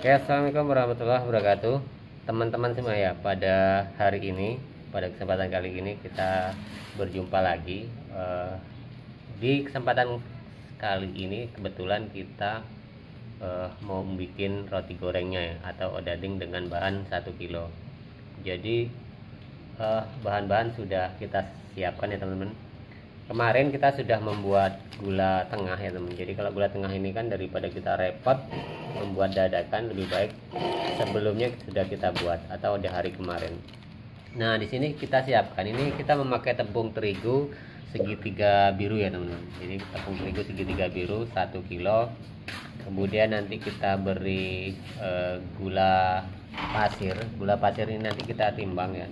Oke, assalamualaikum warahmatullahi wabarakatuh, teman-teman semua ya. Pada hari ini, pada kesempatan kali ini kita berjumpa lagi. Di kesempatan kali ini kebetulan kita mau bikin roti gorengnya ya, atau odading dengan bahan 1 kilo. Jadi bahan-bahan sudah kita siapkan ya teman-teman. Kemarin kita sudah membuat gula tengah ya teman. Jadi kalau gula tengah ini kan daripada kita repot membuat dadakan, lebih baik sebelumnya sudah kita buat atau di hari kemarin. Nah di sini kita siapkan, ini kita memakai tepung terigu segitiga biru ya teman-teman. Jadi tepung terigu segitiga biru 1 kilo. Kemudian nanti kita beri gula pasir. Gula pasir ini nanti kita timbang ya.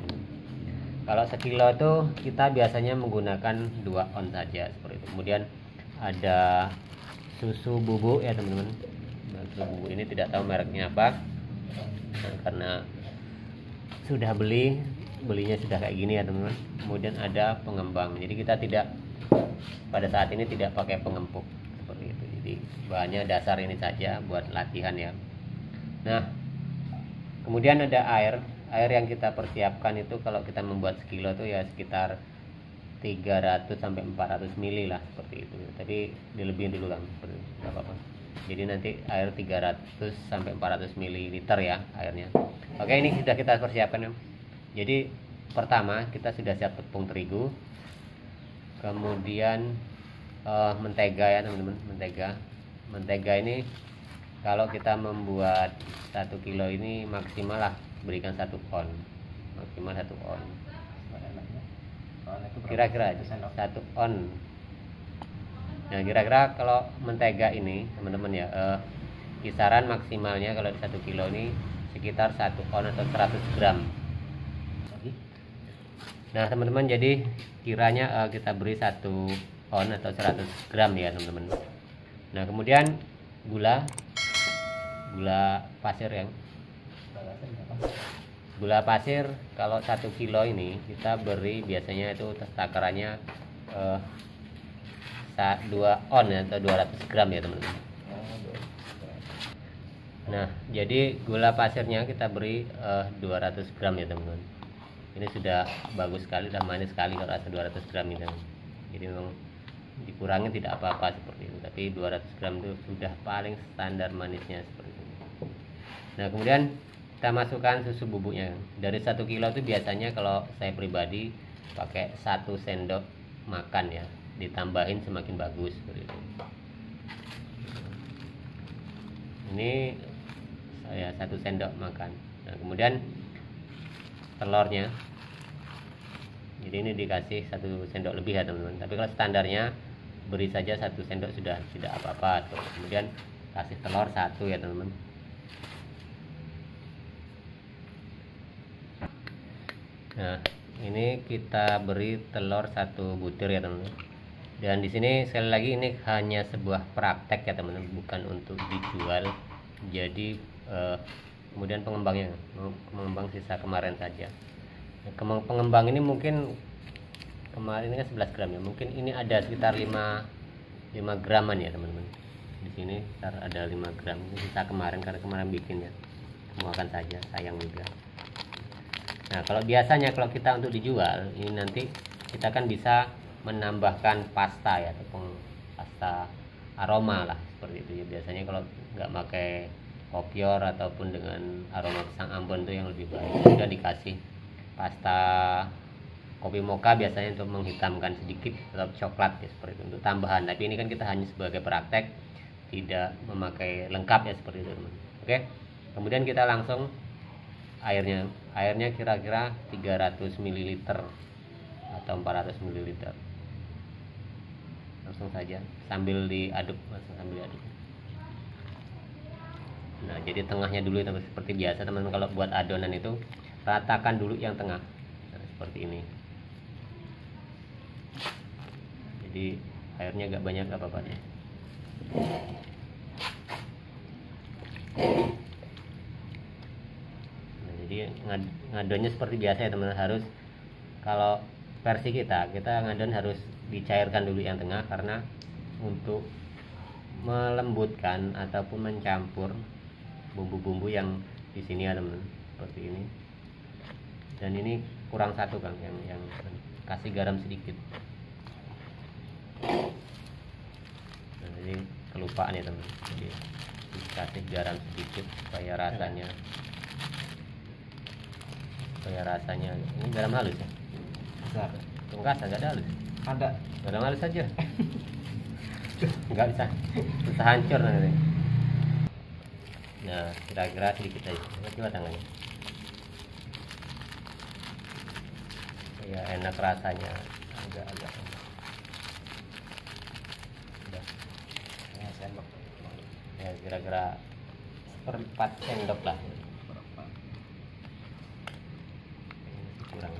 Kalau sekilo itu kita biasanya menggunakan 2 on saja seperti itu. Kemudian ada susu bubuk ya teman-teman. Susu bubuk ini tidak tahu mereknya apa, karena sudah belinya sudah kayak gini ya teman-teman. Kemudian ada pengembang. Jadi kita tidak pada saat ini tidak pakai pengempuk seperti itu. Jadi bahannya dasar ini saja buat latihan ya. Nah kemudian ada air yang kita persiapkan itu kalau kita membuat sekilo itu ya sekitar 300 sampai 400 ml lah seperti itu. Tapi dilebihin dulu kan, enggak apa-apa. Jadi nanti air 300 sampai 400 ml ya airnya. Oke, ini sudah kita persiapkan ya. Jadi pertama kita sudah siap tepung terigu. Kemudian mentega ya teman-teman, mentega ini kalau kita membuat 1 kilo ini maksimal lah berikan 1 on, maksimal 1 on, kira-kira 1 on. Nah kira-kira kalau mentega ini teman-teman ya, kisaran maksimalnya kalau 1 kilo ini sekitar 1 on atau 100 gram. Nah teman-teman, jadi kiranya kita beri 1 on atau 100 gram ya teman-teman. Nah kemudian gula pasir yang gula pasir kalau 1 kilo ini kita beri biasanya itu takarannya 2 on atau 200 gram ya teman-teman. Nah jadi gula pasirnya kita beri 200 gram ya teman-teman. Ini sudah bagus sekali, sudah manis sekali kalau rasa 200 gram ini teman. Jadi memang dikurangi tidak apa-apa seperti itu, tapi 200 gram itu sudah paling standar manisnya seperti itu. Nah kemudian kita masukkan susu bubuknya. Dari 1 kilo itu biasanya kalau saya pribadi pakai 1 sendok makan ya, ditambahin semakin bagus seperti itu. Ini saya 1 sendok makan. Nah kemudian telurnya, jadi ini dikasih 1 sendok lebih ya teman-teman, tapi kalau standarnya beri saja 1 sendok sudah tidak apa-apa. Kemudian kasih telur 1 ya teman-teman. Nah, ini kita beri telur 1 butir ya teman-teman. Dan di sini sekali lagi ini hanya sebuah praktek ya teman-teman, bukan untuk dijual. Jadi kemudian pengembangnya, pengembang sisa kemarin saja. Pengembang ini mungkin kemarin ini kan 11 gram ya, mungkin ini ada sekitar 5 graman ya teman-teman. Di sini ada 5 gram, ini sisa kemarin karena kemarin bikin ya. Kemuakan saja, sayang juga. Nah kalau biasanya kalau kita untuk dijual ini nanti kita kan bisa menambahkan pasta ya, tepung pasta aroma lah seperti itu ya. Biasanya kalau nggak pakai kopior ataupun dengan aroma pisang Ambon itu yang lebih baik. Sudah dikasih pasta kopi mocha biasanya untuk menghitamkan sedikit atau coklat ya seperti itu untuk tambahan. Tapi ini kan kita hanya sebagai praktek, tidak memakai lengkap ya seperti itu teman. Oke, kemudian kita langsung airnya kira-kira 300 ml atau 400 ml. Langsung saja sambil diaduk. Nah jadi tengahnya dulu ya, seperti biasa teman-teman kalau buat adonan itu ratakan dulu yang tengah. Nah, seperti ini. Jadi airnya agak banyak gak apa-apa ya. Jadi ngadonnya seperti biasa ya teman-teman. Harus kalau versi kita ngadon harus dicairkan dulu yang tengah, karena untuk melembutkan ataupun mencampur bumbu-bumbu yang di sini ya teman, seperti ini. Dan ini kurang satu Kang, yang kasih garam sedikit. Nah, ini kelupaan ya teman, jadi kasih garam sedikit supaya rasanya ini garam halus ya. Enggak ada halus. Ada garam halus saja. Enggak bisa hancur nanti. Nah, kira-kira sedikit aja. Coba tangannya. Ya, enak rasanya. Agak-agak. Udah. ya, sendok. Ya, kira-kira 1/4 sendok lah. Kurang.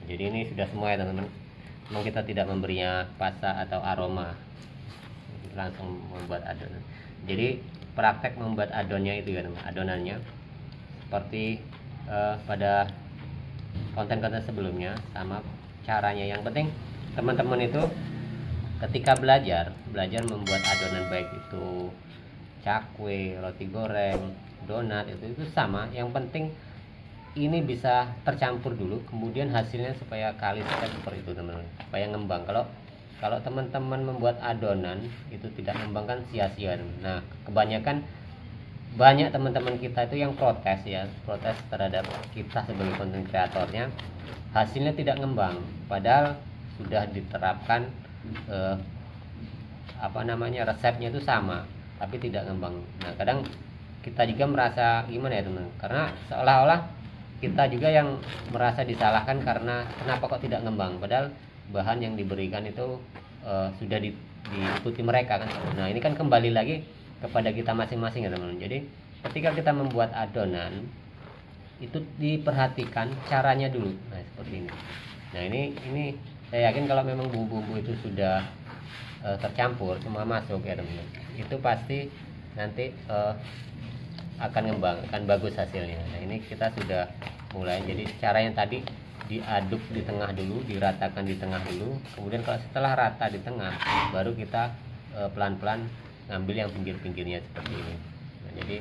Jadi ini sudah semua ya teman-teman. Memang kita tidak memberinya pasta atau aroma, langsung membuat adonan. Jadi praktek membuat adonnya itu ya teman, adonannya seperti pada konten-konten sebelumnya, sama caranya. Yang penting teman-teman itu ketika belajar membuat adonan, baik itu cakwe, roti goreng, donat, itu sama. Yang penting ini bisa tercampur dulu, kemudian hasilnya supaya kalis seperti itu teman-teman, supaya ngembang. Kalau teman-teman membuat adonan itu tidak ngembang kan sia-sia. Nah, kebanyakan banyak teman-teman kita itu yang protes terhadap kita sebagai konten kreatornya, hasilnya tidak ngembang padahal sudah diterapkan resepnya itu sama tapi tidak ngembang. Nah, kadang kita juga merasa gimana ya teman, karena seolah-olah kita juga yang merasa disalahkan karena kenapa kok tidak ngembang, padahal bahan yang diberikan itu sudah diikuti mereka kan. Nah, ini kan kembali lagi kepada kita masing-masing ya teman-teman. Jadi ketika kita membuat adonan itu diperhatikan caranya dulu. Nah, seperti ini. Nah, ini saya yakin kalau memang bumbu-bumbu itu sudah tercampur semua masuk ya teman-teman, itu pasti nanti akan ngembang, akan bagus hasilnya. Nah, ini kita sudah mulai. Jadi cara yang tadi diaduk di tengah dulu, diratakan di tengah dulu, kemudian kalau setelah rata di tengah baru kita pelan-pelan ngambil yang pinggir-pinggirnya seperti ini. Nah, jadi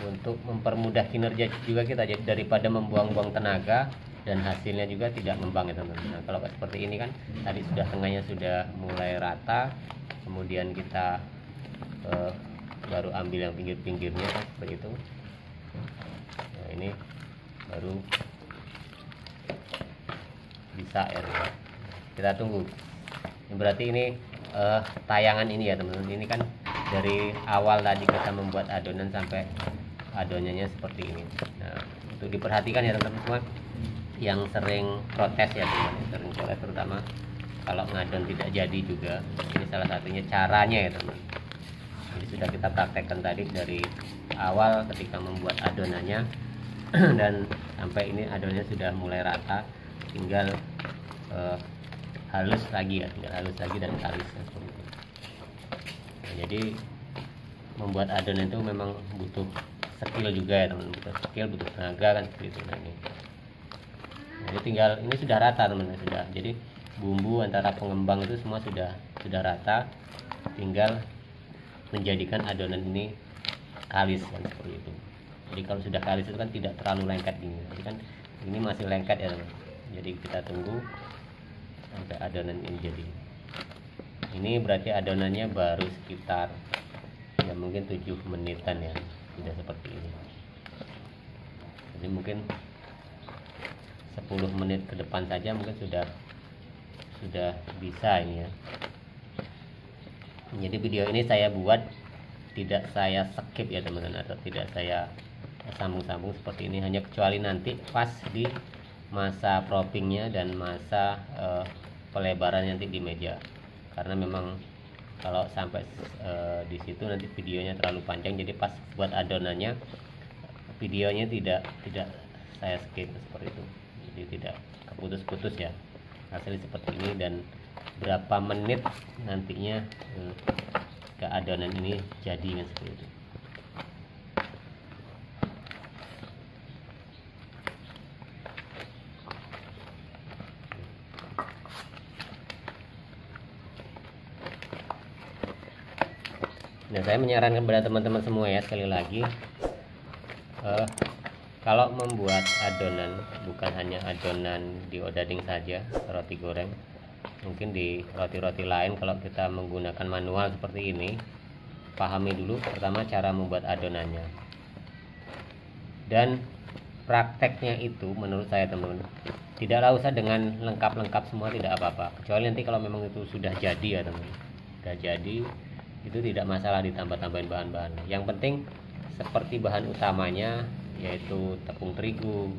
untuk mempermudah kinerja juga kita, jadi daripada membuang-buang tenaga dan hasilnya juga tidak ngembang ya teman-teman. Nah, kalau seperti ini kan tadi sudah tengahnya sudah mulai rata, kemudian kita baru ambil yang pinggir-pinggirnya kan, seperti itu. Nah, ini baru bisa ya teman. Kita tunggu. Berarti ini tayangan ini ya teman-teman, ini kan dari awal tadi kita membuat adonan sampai adonannya seperti ini. Nah, untuk diperhatikan ya teman-teman semua yang sering protes ya teman, yang sering protes terutama kalau ngadon tidak jadi juga. Ini salah satunya caranya ya teman. Jadi sudah kita praktekkan tadi dari awal ketika membuat adonannya dan sampai ini adonannya sudah mulai rata, tinggal halus lagi ya, tinggal halus lagi dan kalis seperti itu. Nah, jadi membuat adonan itu memang butuh skill juga ya teman, butuh skill, butuh tenaga kan seperti itu. Nah, ini. Jadi tinggal ini sudah rata teman-teman, sudah. Jadi bumbu antara pengembang itu semua sudah rata, tinggal menjadikan adonan ini kalis kan seperti itu. Jadi kalau sudah kalis itu kan tidak terlalu lengket ini. Jadi kan ini masih lengket ya teman. Jadi kita tunggu sampai adonan ini jadi. Ini berarti adonannya baru sekitar ya mungkin 7 menitan ya, sudah seperti ini. Jadi mungkin 10 menit ke depan saja mungkin sudah bisa ini ya. Jadi video ini saya buat tidak saya skip ya teman-teman, atau tidak saya sambung-sambung seperti ini, hanya kecuali nanti pas di masa proppingnya dan masa pelebaran nanti di meja, karena memang kalau sampai di situ nanti videonya terlalu panjang. Jadi pas buat adonannya videonya tidak saya skip seperti itu, jadi tidak keputus-putus ya, hasilnya seperti ini. Dan berapa menit nantinya ke adonan ini jadi seperti itu. Nah, saya menyarankan kepada teman-teman semua ya, sekali lagi, kalau membuat adonan bukan hanya adonan di odading saja, roti goreng, mungkin di roti-roti lain kalau kita menggunakan manual seperti ini, pahami dulu pertama cara membuat adonannya. Dan prakteknya itu menurut saya teman-teman, tidaklah usah dengan lengkap-lengkap semua, tidak apa-apa, kecuali nanti kalau memang itu sudah jadi ya teman-teman, sudah jadi itu tidak masalah ditambah-tambahin bahan-bahan. Yang penting seperti bahan utamanya yaitu tepung terigu,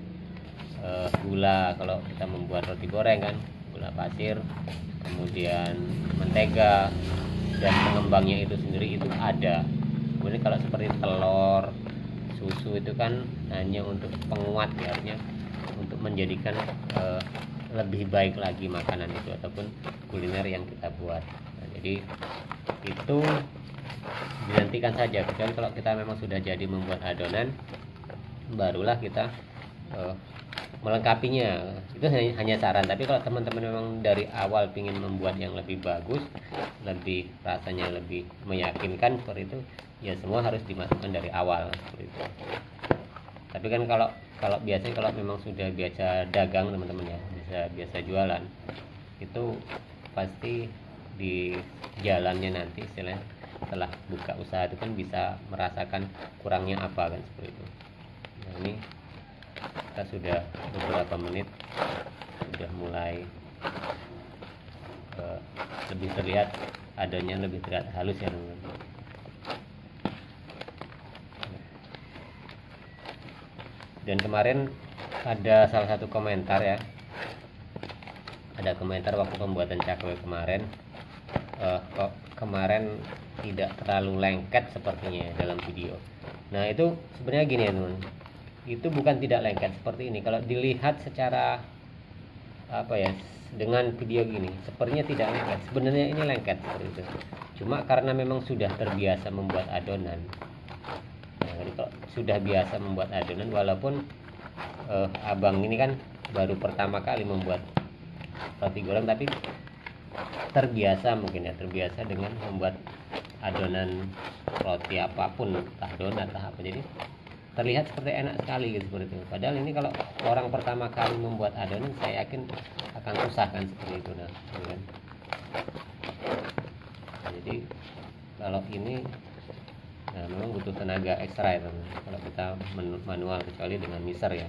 gula kalau kita membuat roti goreng kan, gula pasir, kemudian mentega, dan pengembangnya itu sendiri itu ada. Kemudian kalau seperti telur, susu itu kan hanya untuk penguat ya, artinya untuk menjadikan lebih baik lagi makanan itu ataupun kuliner yang kita buat. Nah, jadi itu dinantikan saja, kecuali kalau kita memang sudah jadi membuat adonan, barulah kita melengkapinya. Itu hanya saran, tapi kalau teman-teman memang dari awal ingin membuat yang lebih bagus, lebih rasanya lebih meyakinkan seperti itu, ya semua harus dimasukkan dari awal seperti itu. Tapi kan kalau biasanya kalau memang sudah biasa dagang teman-teman ya, biasa jualan, itu pasti di jalannya nanti istilahnya setelah buka usaha itu kan bisa merasakan kurangnya apa kan seperti itu. Nah, ini kita sudah beberapa menit sudah mulai lebih terlihat adonannya, lebih terlihat halus ya teman-teman. Dan kemarin ada salah satu komentar ya, ada komentar waktu pembuatan cakwe kemarin, kok kemarin tidak terlalu lengket sepertinya dalam video. Nah itu sebenarnya gini ya teman, itu bukan tidak lengket seperti ini. Kalau dilihat secara apa ya, dengan video gini sepertinya tidak lengket, sebenarnya ini lengket seperti itu. Cuma karena memang sudah terbiasa membuat adonan. Nah, jadi kalau sudah biasa membuat adonan, walaupun abang ini kan baru pertama kali membuat roti goreng, tapi terbiasa mungkin ya, terbiasa dengan membuat adonan roti apapun, entah donat entah apa, jadi terlihat seperti enak sekali gitu seperti itu. Padahal ini kalau orang pertama kali membuat adonan, saya yakin akan susah kan seperti itu. Nah, kan? Jadi kalau ini memang butuh tenaga ekstra ya teman, kalau kita manual, kecuali dengan mixer ya.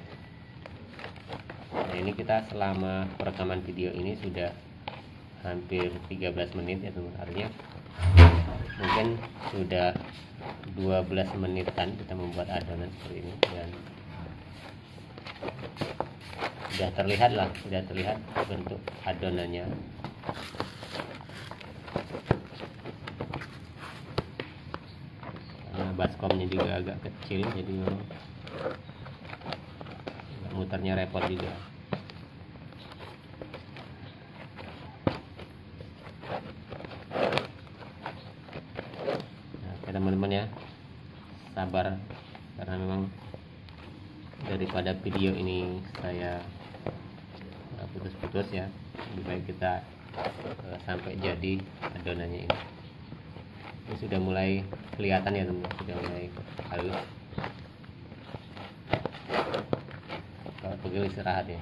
Nah ini kita selama perekaman video ini sudah hampir 13 menit ya teman, artinya mungkin sudah 12 menitan kita membuat adonan seperti ini, dan sudah terlihat lah, sudah terlihat bentuk adonannya. Baskomnya juga agak kecil, jadi muternya repot juga. Nah, oke teman-teman ya, sabar karena memang daripada video ini saya putus-putus ya, lebih baik kita sampai jadi adonannya ini. Ini sudah mulai kelihatan ya teman, sudah mulai halus. Kalau pegel istirahat ya.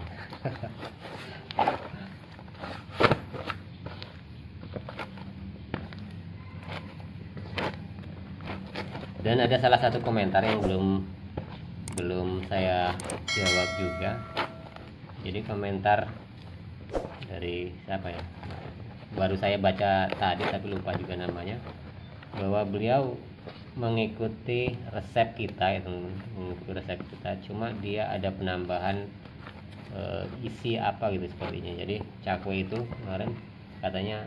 Dan ada salah satu komentar yang belum saya jawab juga. Jadi komentar dari siapa ya? Baru saya baca tadi tapi lupa juga namanya. Bahwa beliau mengikuti resep kita itu, mengikuti resep kita, cuma dia ada penambahan isi apa gitu sepertinya. Jadi cakwe itu kemarin katanya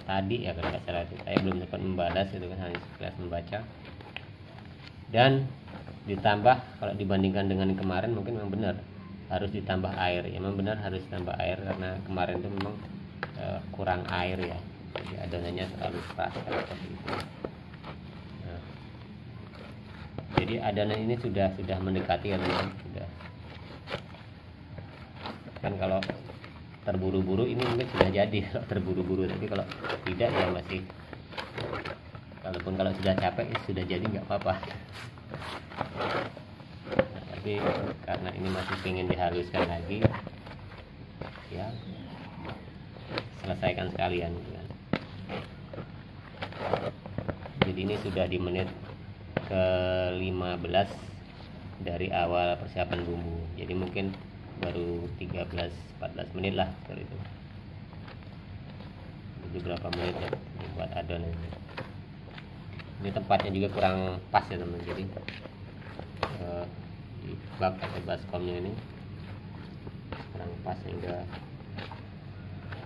tadi ya kalau nggak salah itu, saya belum sempat membalas itu kan, hanya sekilas membaca. Dan ditambah, kalau dibandingkan dengan kemarin mungkin memang benar harus ditambah air ya, memang benar harus ditambah air karena kemarin itu memang kurang air ya, jadi adonannya terlalu keras seperti itu. Nah, jadi adonan ini sudah mendekati ya teman, sudah kan. Kalau terburu-buru ini mungkin sudah jadi kalau terburu-buru, tapi kalau tidak ya masih kalau sudah capek sudah jadi nggak apa-apa. Nah, tapi karena ini masih ingin dihaluskan lagi, ya selesaikan sekalian gitu kan. Jadi ini sudah di menit ke 15 dari awal persiapan bumbu, jadi mungkin baru 13-14 menit lah seperti itu. Jadi berapa menit ya buat adonan ini. Tempatnya juga kurang pas ya teman, jadi di bak atau baskomnya ini kurang pas sehingga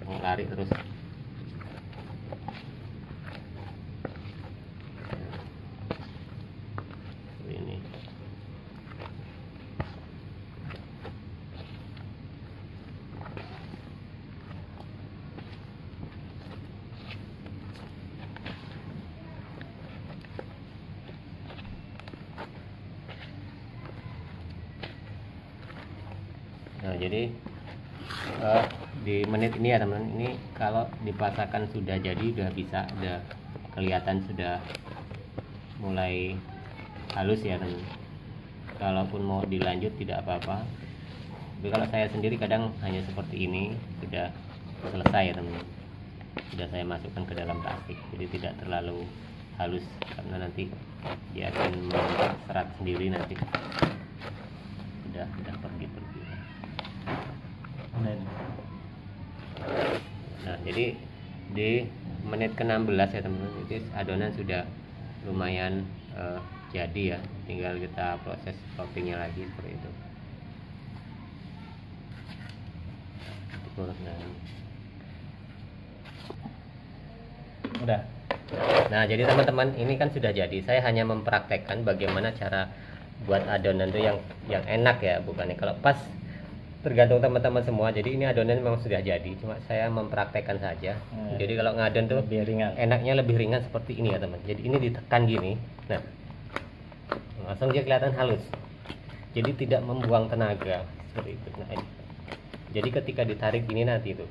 mau lari terus. Ini nah, jadi di menit ini ya teman, ini kalau dipasangkan sudah jadi, udah bisa, udah kelihatan sudah mulai halus ya teman. Kalaupun mau dilanjut tidak apa-apa, tapi kalau saya sendiri kadang hanya seperti ini sudah selesai ya teman. Sudah saya masukkan ke dalam plastik, jadi tidak terlalu halus karena nanti dia akan membentuk serat sendiri nanti. Sudah pergi. Nah, jadi di menit ke-16 ya teman-teman, itu adonan sudah lumayan jadi ya, tinggal kita proses toppingnya lagi seperti itu. Udah. Nah, jadi teman-teman, ini kan sudah jadi. Saya hanya mempraktekkan bagaimana cara buat adonan itu yang enak ya, bukannya kalau pas. Tergantung teman-teman semua. Jadi ini adonan memang sudah jadi, cuma saya mempraktekkan saja. Jadi kalau ngadon tuh lebih ringan, enaknya lebih ringan seperti ini ya teman. Jadi ini ditekan gini, nah langsung dia kelihatan halus. Jadi tidak membuang tenaga seperti itu. Nah, ini. Jadi ketika ditarik ini nanti itu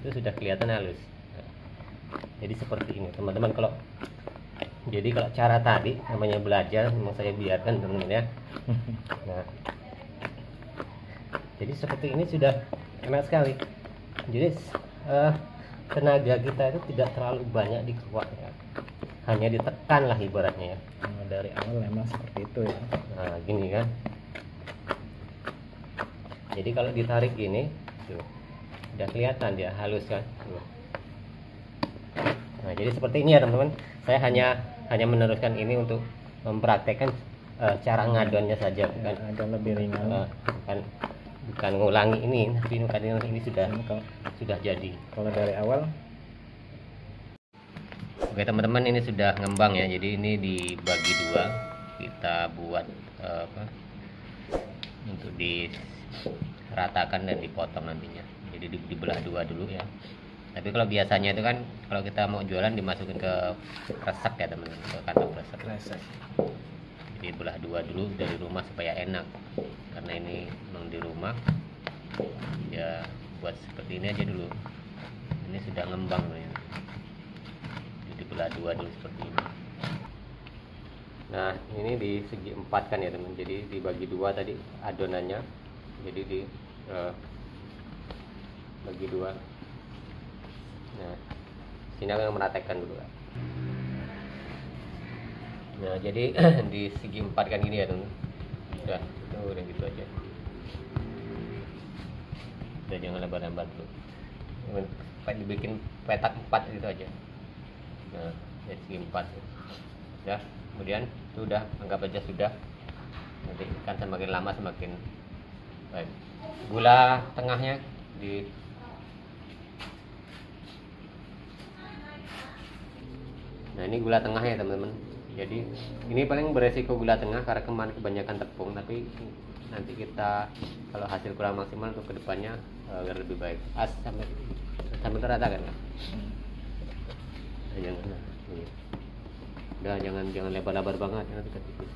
sudah kelihatan halus. Nah, jadi seperti ini teman-teman. Kalau cara tadi namanya belajar, memang saya biarkan teman-teman ya. Nah, jadi seperti ini sudah enak sekali. Jadi tenaga kita itu tidak terlalu banyak dikeluarkan ya. Hanya ditekan lah ibaratnya ya. Dari awal memang seperti itu ya. Nah gini kan. Jadi kalau ditarik gini tuh, udah kelihatan dia halus kan tuh. Nah jadi seperti ini ya teman-teman. Saya hanya meneruskan ini untuk mempraktekkan cara ngadonnya saja, bukan agak lebih ringan. Bukan ngulangi ini, tapi ini sudah jadi. Kalau dari awal. Oke teman-teman, ini sudah ngembang ya. Jadi ini dibagi dua, kita buat untuk diratakan dan dipotong nantinya. Jadi dibelah dua dulu ya. Tapi kalau biasanya itu kan kalau kita mau jualan dimasukin ke kresek ya teman-teman, ke kantong kresek. Jadi belah dua dulu dari rumah supaya enak, karena ini memang di rumah ya, buat seperti ini aja dulu. Ini sudah ngembang ya. Jadi belah dua dulu seperti ini. Nah ini di segi empat kan ya teman, jadi dibagi dua tadi adonannya, jadi bagi dua. Nah sini aku meratakan dulu. Nah jadi di segi empat kan gini ya teman. Udah gitu aja. Udah jangan lebar-lebar dulu. Dibikin petak 4 gitu aja. Nah dari segi 4 ya. Kemudian itu udah, anggap aja sudah. Nanti kan semakin lama semakin baik. Gula tengahnya Nah ini gula tengahnya teman-teman. Jadi ini paling beresiko gula tengah karena kemarin kebanyakan tepung, tapi nanti kita kalau hasil kurang maksimal untuk kedepannya agar lebih baik. Sampai terata kan? Jangan lebar-lebar banget nanti ketipis.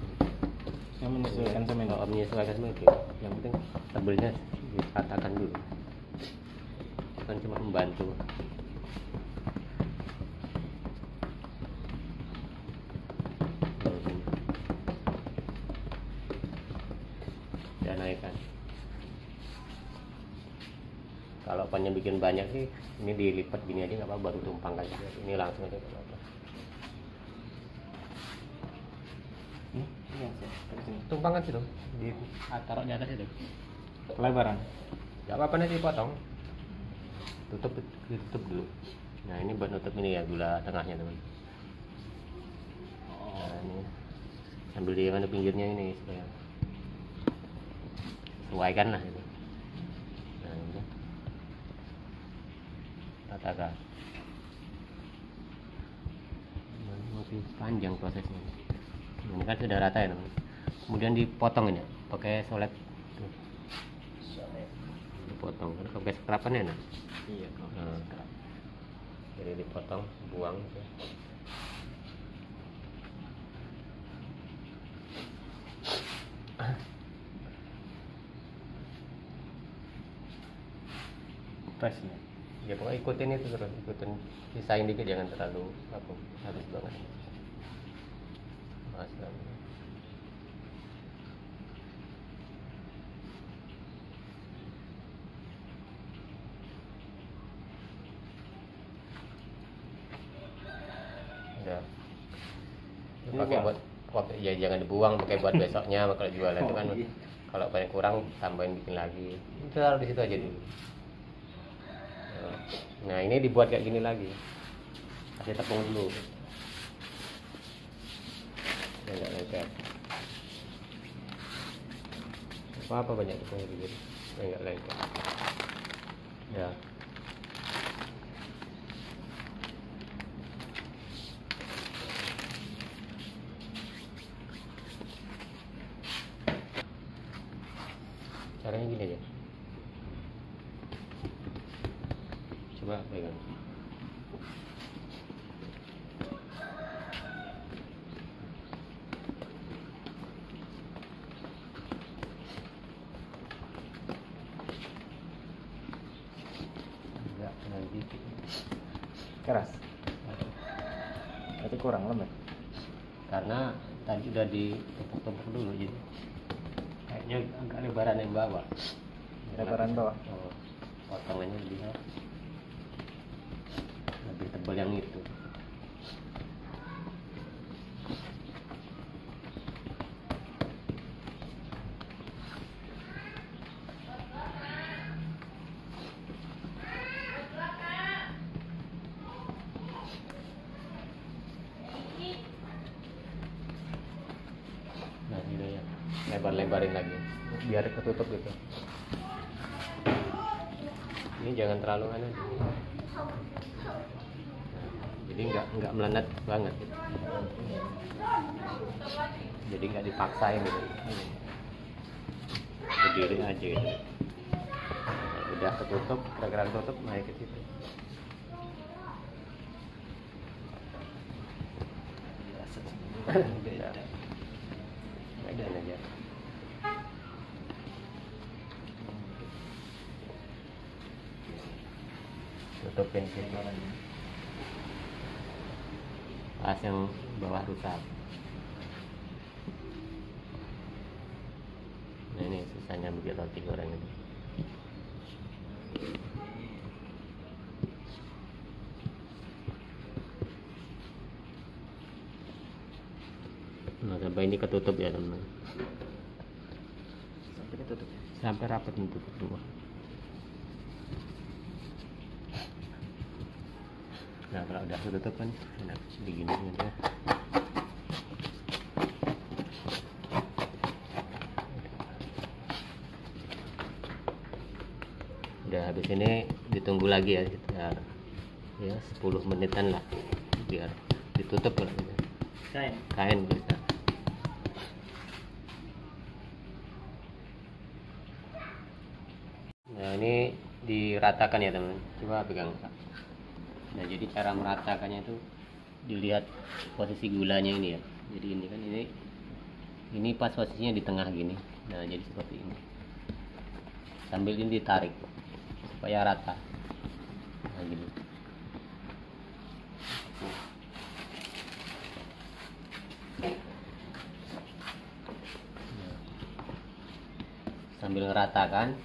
Yang menyesuaikan semen. Kalau menyesuaikan semen itu, yang penting tebelnya diratakan dulu. Bukan cuma membantu. udah naikkan. Kalau pannya bikin banyak sih ini dilipat gini aja nggak apa-apa, baru tumpang aja ini langsung aja nggak apa-apa. Iya, Tumpang aja dong di taruh di atas itu. Kelebaran. nggak apa-apa, nanti potong, tutup dulu. Nah ini buat nutup ini ya, gula tengahnya teman. Nah ini ambil di mana pinggirnya ini supaya sesuaikan lah itu. Nah ini ratakan. Lebih panjang prosesnya. Ini kan sudah rata ya teman. Kemudian dipotong ini pakai solet. Tuh. Dipotong kan pakai skrapan ya. Iya, Nah, jadi dipotong, buang gitu. Presnya. Ya pokoknya ikutin itu terus, ikutin, sisain dikit, jangan terlalu aku harus banget. Masam. Udah. Itu pakai buat ya jangan dibuang, pakai buat besoknya kalau jualan itu kan. Iya. Kalau paling kurang tambahin bikin lagi. Itu taruh di situ aja dulu. Nah, ini dibuat kayak gini lagi. Kasih tepung dulu. Ya enggak lengket. Apa banyak tepung gitu. Ya enggak lengket. Ya. Caranya gini aja. Coba pegang. Enggak, nanti Keras. Berarti kurang lembek. karena tadi udah ditumpuk-tumpuk dulu, jadi kayaknya agak lebaran yang bawah. Lebaran bawah. Oh, potongannya lebih tebal yang itu. Nah ini ya, lebar-lebarin lagi biar ketutup gitu. Ini jangan terlalu aneh. Jadi nggak melenet banget gitu. Jadi nggak dipaksain gitu. Berdiri aja gitu. Nah, udah ketutup, kira-kira ketutup, naik ke situ. Udah. Naikin aja. Tutupin sini. Pas yang bawah rusak. Nah ini sisanya bikin roti goreng itu. Nah sampai ini ketutup ya teman. Sampai ketutup. Sampai rapat tutup semua. Nah kalau udah ketutup kan enak begini gitu ya. Udah habis ini ditunggu lagi ya sekitar ya 10 menitan lah biar ditutup kalau gitu. Kain bisa. Nah ini diratakan ya teman, coba pegang. Nah jadi cara meratakannya itu dilihat posisi gulanya ini ya. Jadi ini kan ini pas posisinya di tengah gini. Nah jadi seperti ini. Sambil ini ditarik supaya rata. Nah gini. sambil ngeratakan.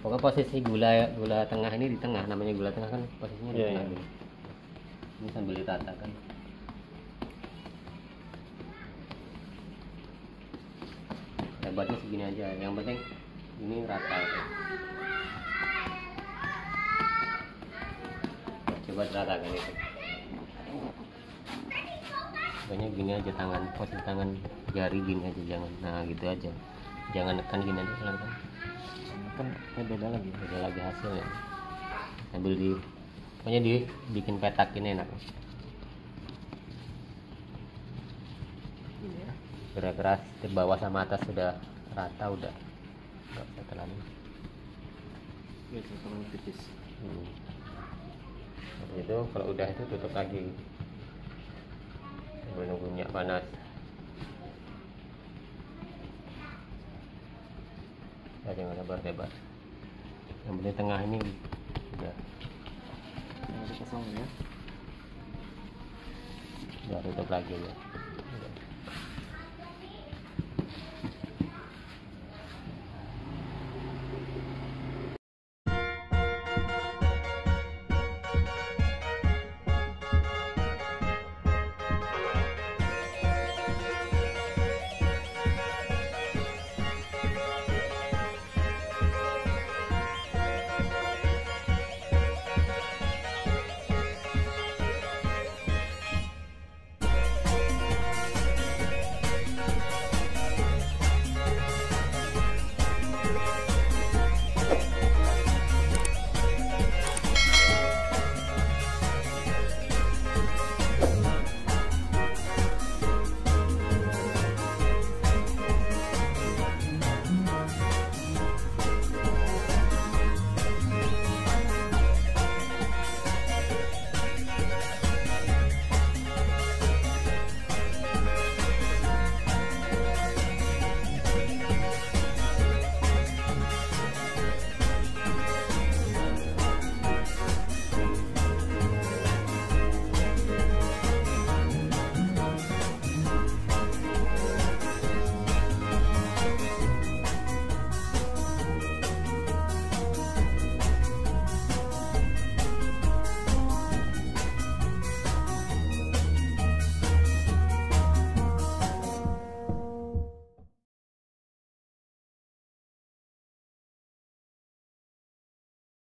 Pokoknya posisi gula tengah ini di tengah, namanya gula tengah kan posisinya di Iya, tengah iya. dulu. Ini sambil diratakan. Lebarnya segini aja, yang penting ini rata. Coba ratakan itu. Pokoknya gini aja tangan, posisi tangan jari gini aja, jangan. Nah gitu aja, jangan nekan, gini aja pelan-pelan. Kan beda lagi. Beda lagi hasilnya. Sambil pokoknya dibikin petak ini enak. Ini ya. Gerak keras ke bawah sama atas sudah rata, udah nggak usah terlalu. Ya, terlalu tipis. Seperti itu. Kalau udah itu tutup lagi sambil nunggu minyak panas. Jangan lebar-lebar, yang penting tengah ini udah. Yang ada kosong ya. Udah tutup lagi ya. Udah.